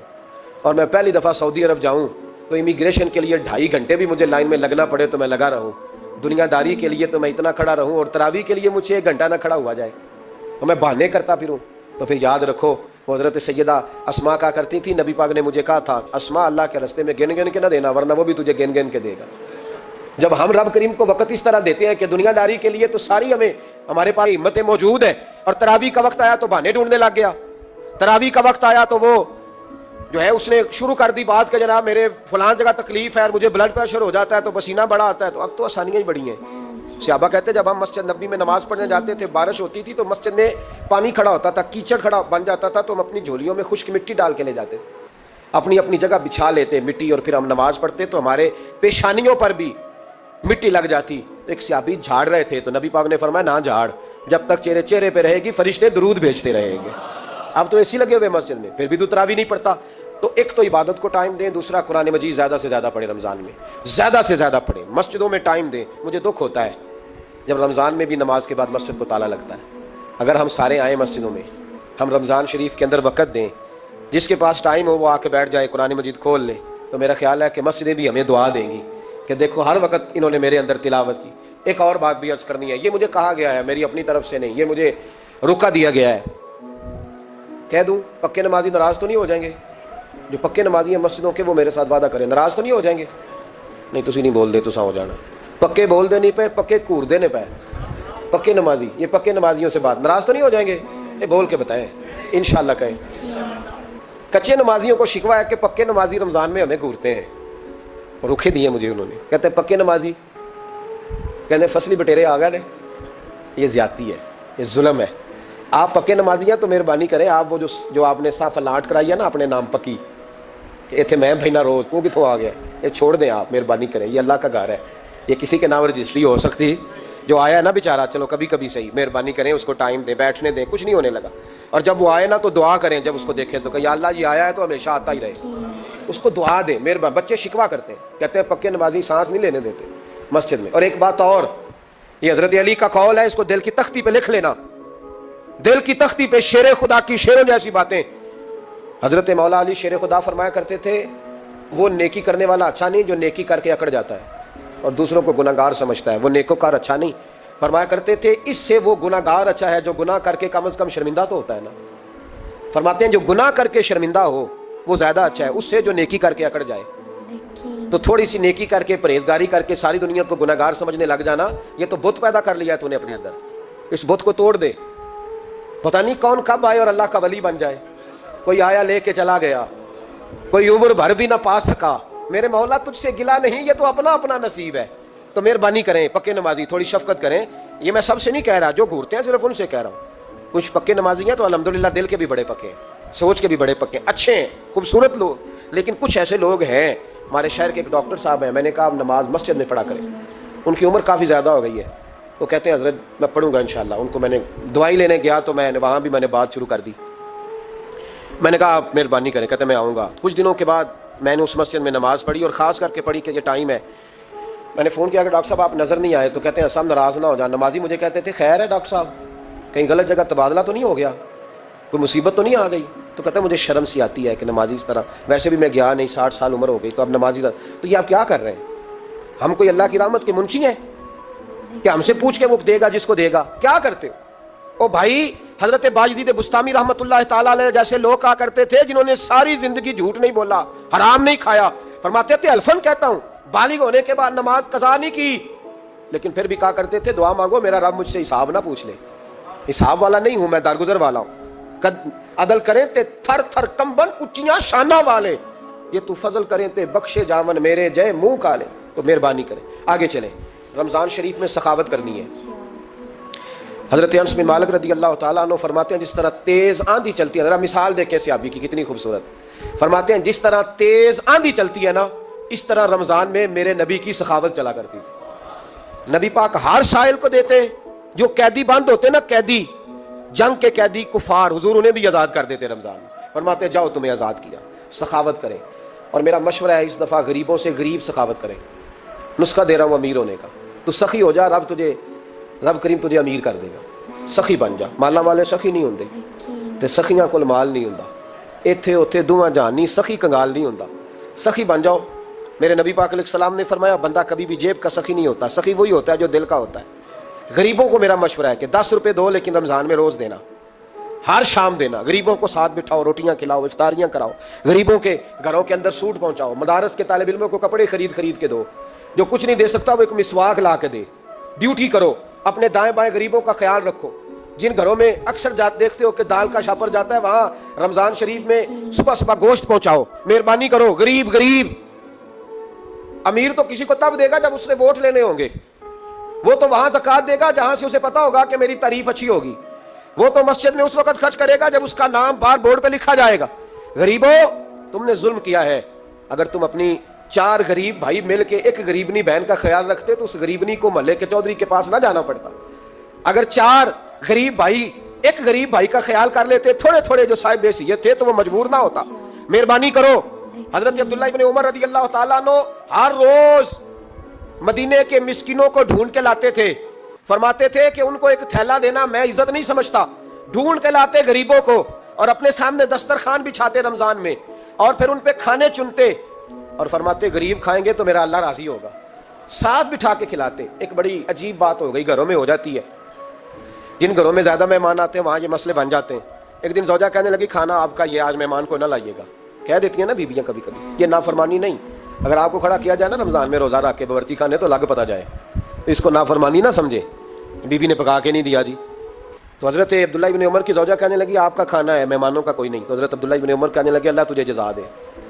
اور میں پہلی دفعہ سعودی عرب جاؤں تو امیگریشن کے لیے 2.5 گھنٹے بھی مجھے لائن میں لگنا پڑے تو میں لگا رہوں. دنیا داری کے لیے تو میں اتنا کھڑا رہوں اور تراویح کے لیے مجھے 1 گھنٹہ نہ کھڑا ہوا جائے تو میں بہانے کرتا پھروں. تو پھر یاد رکھو حضرت سیدہ اسما کہا کرتی تھی نبی پاک نے مجھے کہا تھا اسما اللہ کے راستے میں گن گن کے نہ دینا ورنہ وہ بھی تجھے گن گن کے دے گا. جب ہم رب کریم کو وقت اس طرح دیتے ہیں کہ دنیا داری کے لیے تو ساری ہمارے پاس ہمتیں موجود ہیں، اور تراویح کا وقت آیا تو بہانے ڈھونڈنے لگ گیا. تراویح کا وقت آیا تو وہ جو ہے اس نے شروع کر دی بات کہ جناب میرے فلان جگہ تکلیف ہے اور مجھے بلڈ پریشر ہو جاتا ہے تو پسینہ بڑا آتا ہے. تو اب تو آسانیاں ہی بڑی ہیں. صحابہ کہتے جب ہم مسجد نبی میں نماز پڑھنے جاتے تھے بارش ہوتی تھی تو مسجد میں پانی کھڑا ہوتا تھا، کیچڑ کھڑا بن جاتا تھا تو ہم اپنی جھولیوں میں خشک مٹی ڈال کے لے جاتے، اپنی اپنی جگہ بچھا لیتے مٹی، اور پھر ہم نماز پڑھتے تو ہمارے پیشانیوں پر بھی مٹی لگ جاتی. تو ایک صحابی جھاڑ رہے تھے تو نبی پاک نے فرمایا نہ جھاڑ، جب تک چہرے پہ رہے گی فرشتے درود بھیجتے رہیں گے. اب تو اسی لگے ہوئے مسجد میں, پھر بھی تو تراویح نہیں پڑھتا. تو ایک تو عبادت کو ٹائم دیں, دوسرا قرآن مجید زیادہ سے زیادہ پڑھیں, رمضان میں زیادہ سے زیادہ پڑھیں, مسجدوں میں ٹائم دیں. مجھے دکھ ہوتا ہے جب رمضان میں بھی نماز کے بعد مسجد کو تالا لگتا ہے. اگر ہم سارے آئیں مسجدوں میں, ہم رمضان شریف کے اندر وقت دیں, جس کے پاس ٹائم ہو وہ آ کے بیٹھ جائے, قرآن مجید کھول لے, تو میرا خیال ہے کہ مسجدیں بھی ہمیں دعا دیں گی کہ دیکھو ہر وقت انہوں نے میرے اندر تلاوت کی. ایک اور بات بھی عرض کرنی ہے, یہ مجھے کہا گیا ہے, میری اپنی طرف سے نہیں, یہ مجھے رکا دیا گیا ہے. کہہ دوں پکے نمازی ناراض تو نہیں ہو جائیں گے؟ جو پکے نمازی ہیں مسجدوں کے وہ میرے ساتھ وعدہ کریں, ناراض تو نہیں ہو جائیں گے؟ نہیں تسی نہیں بول دے, تساں ہو جانا. پکے بول دے نہیں پے, پکے کور دے نہیں پے. پکے نمازی, یہ پکے نمازیوں سے بات, ناراض تو نہیں ہو جائیں گے؟ یہ بول کے بتائیں, انشاءاللہ کہیں. کچے نمازیوں کو شکوہ ہے کہ پکے نمازی رمضان میں ہمیں گھورتے ہیں, رکھے دیے مجھے انہوں نے. کہتے ہیں پکے نمازی, کہتے ہیں فصلی بٹیرے آ گئے. یہ زیادتی ہے, یہ ظلم ہے. آپ پکے نمازی ہیں تو مہربانی کریں, آپ وہ جو آپ نے صاف لاٹ کرائی ہے نا اپنے نام پکی, کہ اتنے میں بھینا روز تو کتوں آ گیا, یہ چھوڑ دیں آپ, مہربانی کریں. یہ اللہ کا گھر ہے, یہ کسی کے نام رجسٹری ہو سکتی. جو آیا ہے نا بیچارہ, چلو کبھی کبھی صحیح, مہربانی کریں اس کو ٹائم دیں, بیٹھنے دیں, کچھ نہیں ہونے لگا. اور جب وہ آئے نا تو دعا کریں, جب اس کو دیکھیں تو کہ یا اللہ یہ آیا ہے تو ہمیشہ آتا ہی رہے, اس کو دعا دیں. مہربانی, بچے شکوا کرتے ہیں, کہتے ہیں پکے نمازی سانس نہیں لینے دیتے مسجد میں. اور ایک بات اور, یہ حضرت علی کا قول ہے, اس کو دل کی تختی پہ لکھ لینا, دل کی تختی پہ, شیر خدا کی شیروں جیسی باتیں. حضرت مولا علی شیر خدا فرمایا کرتے تھے, وہ نیکی کرنے والا اچھا نہیں جو نیکی کر کے اکڑ جاتا ہے اور دوسروں کو گناہگار سمجھتا ہے, وہ نیکوکار اچھا نہیں. فرمایا کرتے تھے اس سے وہ گناہگار اچھا ہے جو گناہ کر کے کم از کم شرمندہ تو ہوتا ہے نا. فرماتے ہیں جو گناہ کر کے شرمندہ ہو وہ زیادہ اچھا ہے اس سے جو نیکی کر کے اکڑ جائے. تو تھوڑی سی نیکی کر کے, پرہیزگاری کر کے ساری دنیا کو گناہگار سمجھنے لگ جانا, یہ تو بت پیدا کر لیا ہے تو نے اپنے اندر. اس بت کو توڑ دے, پتہ نہیں کون کب آئے اور اللہ کا ولی بن جائے. کوئی آیا لے کے چلا گیا, کوئی عمر بھر بھی نہ پا سکا. میرے مولا تجھ سے گلا نہیں, یہ تو اپنا اپنا نصیب ہے. تو مہربانی کریں پکے نمازی, تھوڑی شفقت کریں. یہ میں سب سے نہیں کہہ رہا, جو گھورتے ہیں صرف ان سے کہہ رہا ہوں. کچھ پکے نمازی ہیں تو الحمدللہ دل کے بھی بڑے پکے ہیں, سوچ کے بھی بڑے پکے ہیں, اچھے ہیں, خوبصورت لوگ. لیکن کچھ ایسے لوگ ہیں, ہمارے شہر کے ایک ڈاکٹر صاحب ہیں, میں نے کہا آپ نماز مسجد میں پڑھا کریں. ان کی عمر کافی زیادہ ہو گئی ہے, تو کہتے ہیں حضرت میں پڑھوں گا انشاءاللہ. ان کو میں نے دوائی لینے گیا تو میں نے وہاں بھی میں نے بات شروع کر دی. میں نے کہا آپ مہربانی کریں, کہتے ہیں میں آؤں گا. کچھ دنوں کے بعد میں نے اس مسجد میں نماز پڑھی, اور خاص کر کے پڑھی کہ یہ ٹائم ہے. میں نے فون کیا کہ ڈاکٹر صاحب آپ نظر نہیں آئے, تو کہتے ہیں سب ناراض نہ ہو جائیں. نمازی مجھے کہتے تھے خیر ہے ڈاکٹر صاحب, کہیں غلط جگہ تبادلہ تو نہیں ہو گیا, کوئی مصیبت تو نہیں آ گئی؟ تو کہتے ہیں مجھے شرم سی آتی ہے کہ نمازی اس طرح, ویسے بھی میں گیا نہیں, 60 سال عمر ہو گئی, تو اب نمازی تو یہ آپ کیا کر رہے ہیں؟ ہم کوئی اللہ کی رحمت کے منشی ہیں کہ ہم سے پوچھ کے وہ دے گا جس کو دے گا؟ کیا کرتے ہو؟ او بھائی, حضرت باجدید بستامی رحمۃ اللہ تعالیٰ علیہ جیسے لوگ کہا کرتے تھے جنہوں نے ساری زندگی جھوٹ نہیں بولا, حرام نہیں کھایا, فرماتے تھے الفن کہتا ہوں, بالغ ہونے کے بعد نماز قضا نہیں کی, لیکن پھر بھی کہا کرتے تھے دعا مانگو میرا رب مجھ سے حساب نہ پوچھ لے. حساب والا نہیں ہوں میں, درگزر والا ہوں. عدل کریں تے تھر تھر کمبن اچیاں شانہ والے, یہ تو فضل کریں تے بخشے جاون میرے جے منہ کالے. تو مہربانی کریں, آگے چلیں. رمضان شریف میں سخاوت کرنی ہے. حضرت انس بن مالک رضی اللہ تعالیٰ عنہ فرماتے ہیں جس طرح تیز آندھی چلتی ہے, ذرا مثال دیکھیں صحابی کی کتنی خوبصورت. فرماتے ہیں جس طرح تیز آندھی چلتی ہے نا, اس طرح رمضان میں میرے نبی کی سخاوت چلا کرتی تھی. نبی پاک ہر سائل کو دیتے, جو قیدی بند ہوتے نا, قیدی جنگ کے قیدی کفار, حضور انہیں بھی آزاد کر دیتے رمضان میں. فرماتے جاؤ تمہیں آزاد کیا. سخاوت کریں. اور میرا مشورہ ہے اس دفعہ غریبوں سے غریب سخاوت کریں. نسخہ دے رہا ہوں امیر ہونے کا, تو سخی ہو جا, رب کریم تجھے امیر کر دے گا. سخی بن جا. مالا والے سخی نہیں ہوندے تے سخیاں کول مال نہیں ہوندا, ایتھے اوتھے دوواں جہان نہیں, سخی کنگال نہیں ہوندا. سخی بن جاؤ. میرے نبی پاک علیہ السلام نے فرمایا بندہ کبھی بھی جیب کا سخی نہیں ہوتا, سخی وہی ہوتا ہے جو دل کا ہوتا ہے. غریبوں کو میرا مشورہ ہے کہ 10 روپے دو, لیکن رمضان میں روز دینا, ہر شام دینا. غریبوں کو ساتھ بٹھاؤ, روٹیاں کھلاؤ, افطاریاں کراؤ, غریبوں کے گھروں کے اندر سوٹ پہنچاؤ, مدارس کے طالب علموں کو کپڑے خرید کے دو. جو کچھ نہیں دے سکتا وہ ایک مسواک لا کے دے. ڈیوٹی کرو, اپنے دائیں بائیں غریبوں کا خیال رکھو. جن گھروں میں اکثر دیکھتے ہو کہ دال کا شاپر جاتا ہے, وہاں رمضان شریف میں صبح صبح گوشت پہنچاؤ. مہربانی کرو. غریب امیر تو کسی کو تب دے گا جب اس نے ووٹ لینے ہوں گے, وہ تو وہاں زکات دے گا جہاں سے اسے پتا ہوگا کہ میری تعریف اچھی ہوگی. وہ تو مسجد میں اس وقت خرچ کرے گا جب اس کا نام بار بورڈ پہ لکھا جائے گا. غریبوں, تم نے ظلم کیا ہے. اگر تم اپنی 4 غریب بھائی مل کے ایک غریبنی بہن کا خیال رکھتے تو اس غریبنی کو محلے کے چودھری کے پاس نہ جانا پڑتا. اگر 4 غریب بھائی، ایک غریب بھائی کا خیال کر لیتے، تھوڑے تھوڑے جو صاحب حیثیت تھے تو وہ مجبور نہ ہوتا، مہربانی کرو۔ حضرت عبداللہ ابن عمر رضی اللہ تعالیٰ عنہ ہر روز مدینے کے مسکینوں کو ڈھونڈ کے لاتے تھے، فرماتے تھے کہ ان کو ایک تھیلا دینا میں عزت نہیں سمجھتا، ڈھونڈ کے لاتے غریبوں کو اور اپنے سامنے دسترخوان بچھاتے رمضان میں، اور پھر ان پہ کھانے چنتے اور فرماتے غریب کھائیں گے تو میرا اللہ راضی ہوگا، ساتھ بٹھا کے کھلاتے۔ ایک بڑی عجیب بات ہو گئی، گھروں میں ہو جاتی ہے، جن گھروں میں زیادہ مہمان آتے ہیں وہاں یہ مسئلے بن جاتے ہیں۔ ایک دن زوجہ کہنے لگی کھانا آپ کا یہ آج مہمان کو نہ لائیے گا، کہہ دیتی ہیں نا بیویاں کبھی کبھی، یہ نافرمانی نہیں، اگر آپ کو کھڑا کیا جائے نا رمضان میں روزہ رکھ کے باورچی خانے تو الگ پتہ جائے، اس کو نافرمانی نہ سمجھے، بیوی نے پکا کے نہیں دیا جی۔ تو حضرت عبداللہ ابن عمر کی زوجہ کہنے لگی آپ کا کھانا ہے مہمانوں کا کوئی نہیں، تو حضرت عبداللہ ابن عمر کہنے لگے اللہ تجھے جزا دے،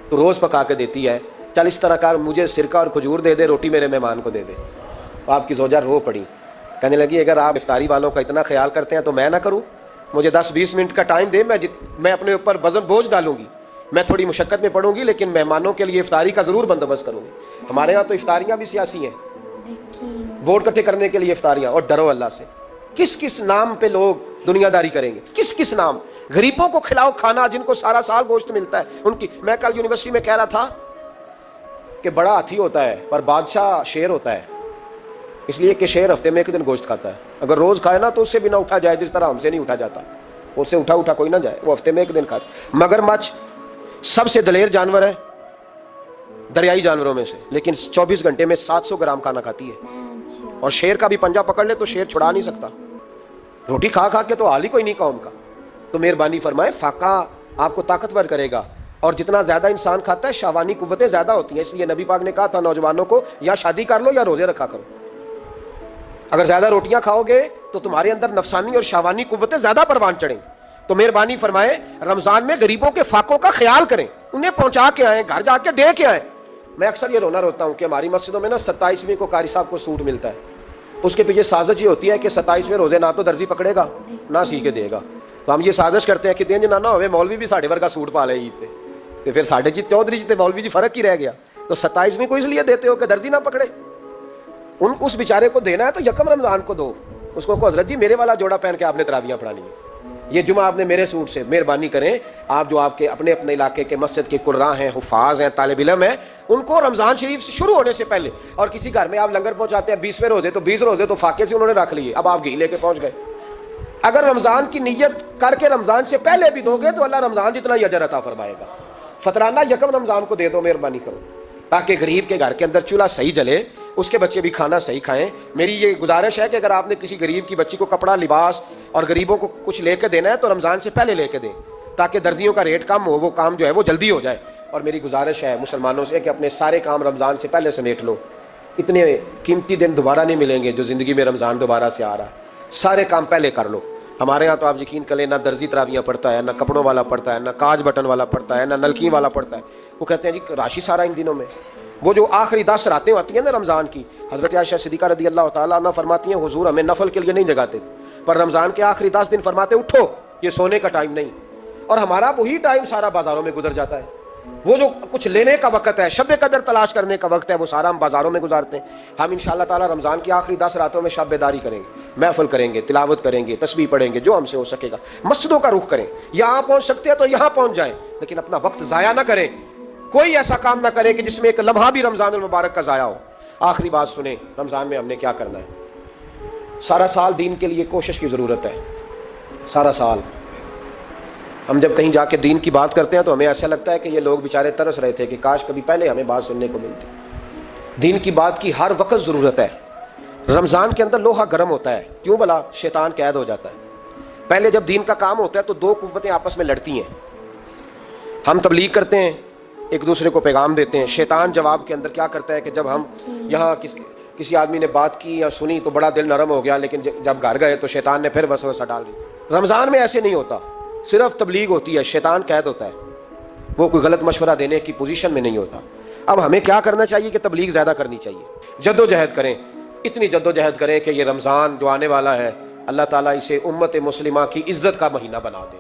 تو روز پکا کے دیتی ہے، چل اس طرح کر مجھے سرکہ اور کھجور دے دے، روٹی میرے مہمان کو دے دے۔ آپ کی زوجہ رو پڑی، کہنے لگی اگر آپ افطاری والوں کا اتنا خیال کرتے ہیں تو میں نہ کروں، مجھے 10-20 منٹ کا ٹائم دے، میں اپنے اوپر وزن بوجھ ڈالوں گی، میں تھوڑی مشقت میں پڑوں گی لیکن مہمانوں کے لیے افطاری کا ضرور بندوبست کروں گی۔ ہمارے ہاں تو افطاریاں بھی سیاسی ہیں، ووٹ اکٹھے کرنے کے لیے افطاریاں، اور ڈرو اللہ سے، کس کس نام پہ لوگ دنیا داری کریں گے، کس کس نام؟ غریبوں کو کھلاؤ کھانا جن کو سارا سال گوشت ملتا ہے ان کی۔ میں کل یونیورسٹی میں کہہ رہا تھا کہ بڑا ہاتھی ہوتا ہے پر بادشاہ شیر ہوتا ہے، اس لیے کہ شیر ہفتے میں ایک دن گوشت کھاتا ہے، اگر روز کھائے نا تو اس سے بھی نہ اٹھا جائے، جس طرح ہم سے نہیں اٹھا جاتا، اس سے اٹھا کوئی نہ جائے، وہ ہفتے میں ایک دن کھاتا۔ مگرمچھ سب سے دلیر جانور ہے دریائی جانوروں میں سے، لیکن 24 گھنٹے میں 700 گرام کھانا کھاتی ہے، اور شیر کا بھی پنجہ پکڑ لے تو شیر چھڑا نہیں سکتا، روٹی کھا کھا کے تو حال ہی کوئی نہیں قوم کا۔ تو مہربانی فرمائے، فاقہ آپ کو طاقتور کرے گا، اور جتنا زیادہ انسان کھاتا ہے شہوانی قوتیں زیادہ ہوتی ہیں، اس لیے نبی پاک نے کہا تھا نوجوانوں کو یا شادی کر لو یا روزے رکھا کرو، اگر زیادہ روٹیاں کھاؤ گے تو تمہارے اندر نفسانی اور شہوانی قوتیں زیادہ پروان چڑھیں۔ تو مہربانی فرمائے رمضان میں غریبوں کے فاقوں کا خیال کریں، انہیں پہنچا کے آئیں، گھر جا کے دے کے آئیں۔ میں اکثر یہ روتا ہوں کہ ہماری مسجدوں میں نا 27ویں کو قاری صاحب کو سوٹ ملتا ہے، اس کے پیچھے سازش یہ ہوتی ہے کہ 27ویں روزے نہ تو درزی پکڑے گا نہ سی کے دے گا، تو ہم یہ سازش کرتے ہیں کہ دین جنا نہ ہوئے مولوی بھی ساڑھے ورگا سوٹ پا لے عید پہ، تو پھر ساڑھے جی چودھری جی مولوی جی فرق ہی رہ گیا۔ تو 27ویں کو اس لیے دیتے ہو کہ درزی نہ پکڑے، اس بیچارے کو دینا ہے تو یکم رمضان کو دو، اس کو حضرت جی میرے والا جوڑا پہن کے آپ نے تراویحاں پڑھانی ہے، یہ جمعہ آپ نے میرے سوٹ سے۔ مہربانی کریں آپ جو آپ کے اپنے علاقے کے مسجد کے قراء ہیں، حفاظ ہیں، طالب علم ہیں، ان کو رمضان شریف سے شروع ہونے سے پہلے، اور کسی گھر میں آپ لنگر پہنچاتے ہیں 20ویں روزے تو 20 روزے تو فاقے سے انہوں نے رکھ لیے، اب آپ گھی لے کے پہنچ گئے۔ اگر رمضان کی نیت کر کے رمضان سے پہلے بھی دو گے تو اللہ رمضان جتنا ہی اجر عطا فرمائے گا۔ فطرانہ یکم رمضان کو دے دو، مہربانی کرو، تاکہ غریب کے گھر کے اندر چولہا صحیح جلے، اس کے بچے بھی کھانا صحیح کھائیں۔ میری یہ گزارش ہے کہ اگر آپ نے کسی غریب کی بچی کو کپڑا، لباس اور غریبوں کو کچھ لے کے دینا ہے تو رمضان سے پہلے لے کے دیں، تاکہ درزیوں کا ریٹ کم ہو، وہ کام جو ہے وہ جلدی ہو جائے۔ اور میری گزارش ہے مسلمانوں سے کہ اپنے سارے کام رمضان سے پہلے سمیٹ لو، اتنے قیمتی دن دوبارہ نہیں ملیں گے جو زندگی میں رمضان دوبارہ سے آ رہا ہے، سارے کام پہلے کر لو۔ ہمارے ہاں تو آپ یقین کریں نہ درزی تراویحاں پڑھتا ہے، نہ کپڑوں والا پڑھتا ہے، نہ کاج بٹن والا پڑھتا ہے، نہ نلکی والا پڑھتا ہے، وہ کہتے ہیں جی راشی سارا ان دنوں میں۔ وہ جو آخری 10 راتیں ہوتی ہیں نا رمضان کی، حضرت عائشہ صدیقہ رضی اللہ تعالیٰ عنہ فرماتی ہیں حضور ہمیں نفل کے لیے نہیں جگاتے، پر رمضان کے آخری 10 دن فرماتے اٹھو، یہ سونے کا ٹائم نہیں، اور ہمارا وہی ٹائم سارا بازاروں میں گزر جاتا ہے، وہ جو کچھ لینے کا وقت ہے، شب قدر تلاش کرنے کا وقت ہے، وہ سارا ہم بازاروں میں گزارتے ہیں۔ ہم انشاءاللہ تعالی رمضان کی آخری 10 راتوں میں شب بیداری کریں گے، محفل کریں گے، تلاوت کریں گے، تسبیح پڑھیں گے، جو ہم سے ہو سکے گا، مسجدوں کا رخ کریں، یہاں پہنچ سکتے ہیں تو یہاں پہنچ جائیں، لیکن اپنا وقت ضائع نہ کریں، کوئی ایسا کام نہ کریں کہ جس میں ایک لمحہ بھی رمضان المبارک کا ضائع ہو۔ آخری بات سنیں، رمضان میں ہم نے کیا کرنا ہے؟ سارا سال دین کے لیے کوشش کی ضرورت ہے، سارا سال ہم جب کہیں جا کے دین کی بات کرتے ہیں تو ہمیں ایسا لگتا ہے کہ یہ لوگ بیچارے ترس رہے تھے کہ کاش کبھی پہلے ہمیں بات سننے کو ملتی۔ دین کی بات کی ہر وقت ضرورت ہے۔ رمضان کے اندر لوہا گرم ہوتا ہے، کیوں بھلا؟ شیطان قید ہو جاتا ہے۔ پہلے جب دین کا کام ہوتا ہے تو دو قوتیں آپس میں لڑتی ہیں، ہم تبلیغ کرتے ہیں، ایک دوسرے کو پیغام دیتے ہیں، شیطان جواب کے اندر کیا کرتا ہے کہ جب ہم یہاں کسی آدمی نے بات کی یا سنی تو بڑا دل نرم ہو گیا، لیکن جب گھر گئے تو شیطان نے پھر وسوسہ ڈال دی۔ رمضان میں ایسے نہیں ہوتا، صرف تبلیغ ہوتی ہے، شیطان قید ہوتا ہے، وہ کوئی غلط مشورہ دینے کی پوزیشن میں نہیں ہوتا۔ اب ہمیں کیا کرنا چاہیے کہ تبلیغ زیادہ کرنی چاہیے، جد و جہد کریں، اتنی جد و جہد کریں کہ یہ رمضان جو آنے والا ہے اللہ تعالیٰ اسے امت مسلمہ کی عزت کا مہینہ بنا دے۔